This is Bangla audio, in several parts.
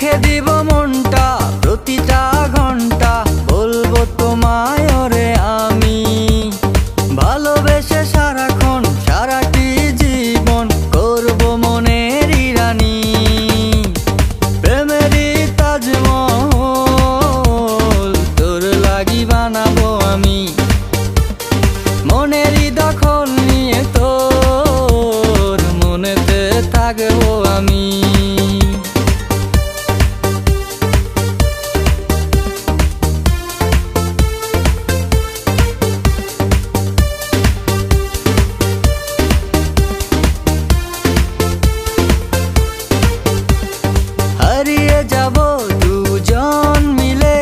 রেখে দিব মনটা প্রতিটা ঘন্টা, বলবো তোমায় ওরে আমি ভালোবেসে সারাক্ষণ সারাটি জীবন করব মনেরই রানী। প্রেমেরই তাজমহল তোর লাগি বানাবো আমি, মনেরই দখল নিয়ে তোর মনেতে থাকবো আমি। হারিয়ে যাব দুজন মিলে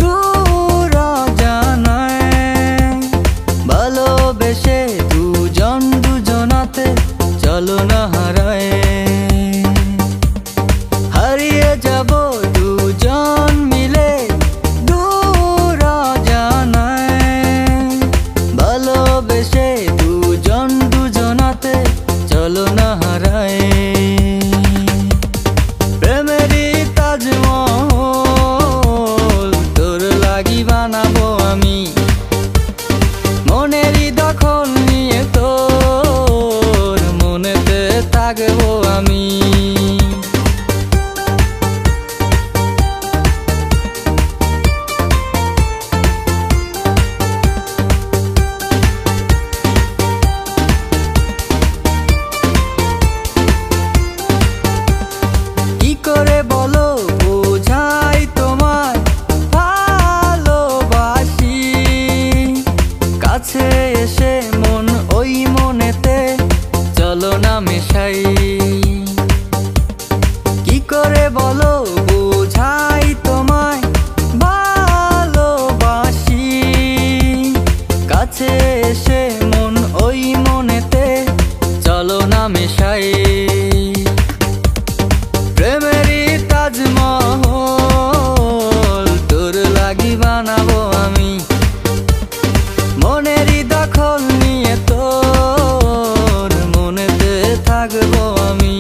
দূর অজানায়, ভালোবেসে দুজন দুজনাতে চলো না হারায়। হারিয়ে যাব দুজন মিলে দূর অজানায়, ভালোবেসে দুজন দুজনাতে চলো না হারায়। প্রেমেরই তাজমহল তোর লাগি বানাবো আমি, মনেরই দখল নিয়ে তোর মনেতে থাকবো আমি। কি করে বলো বোঝাই তোমায় ভালোবাসি, কাছে এসে মন ওই মনেতে চলো না মেশাই। কি করে বলো বোঝাই তোমায় ভালোবাসি, কাছে এসে মন ওই মনেতে চলো না মেশাই। প্রেমেরই তাজমহল তোর লাগি বানাবো আমি, মনেরই দখল নিয়ে তোর মনেতে থাকবো আমি।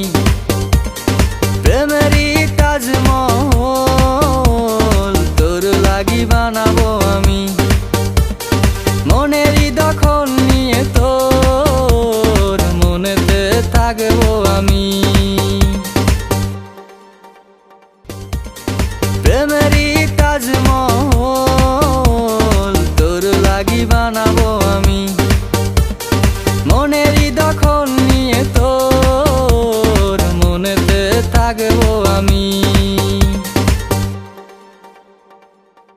প্রেমেরই তাজমহল তোর লাগি বানাবো আমি, মনেরই দখল নিয়ে তোর মনেতে থাকবো আমি। প্রেমেরই তাজমহল তোর লাগি বানাবো আমি, মনেরই দখল নিয়ে তোর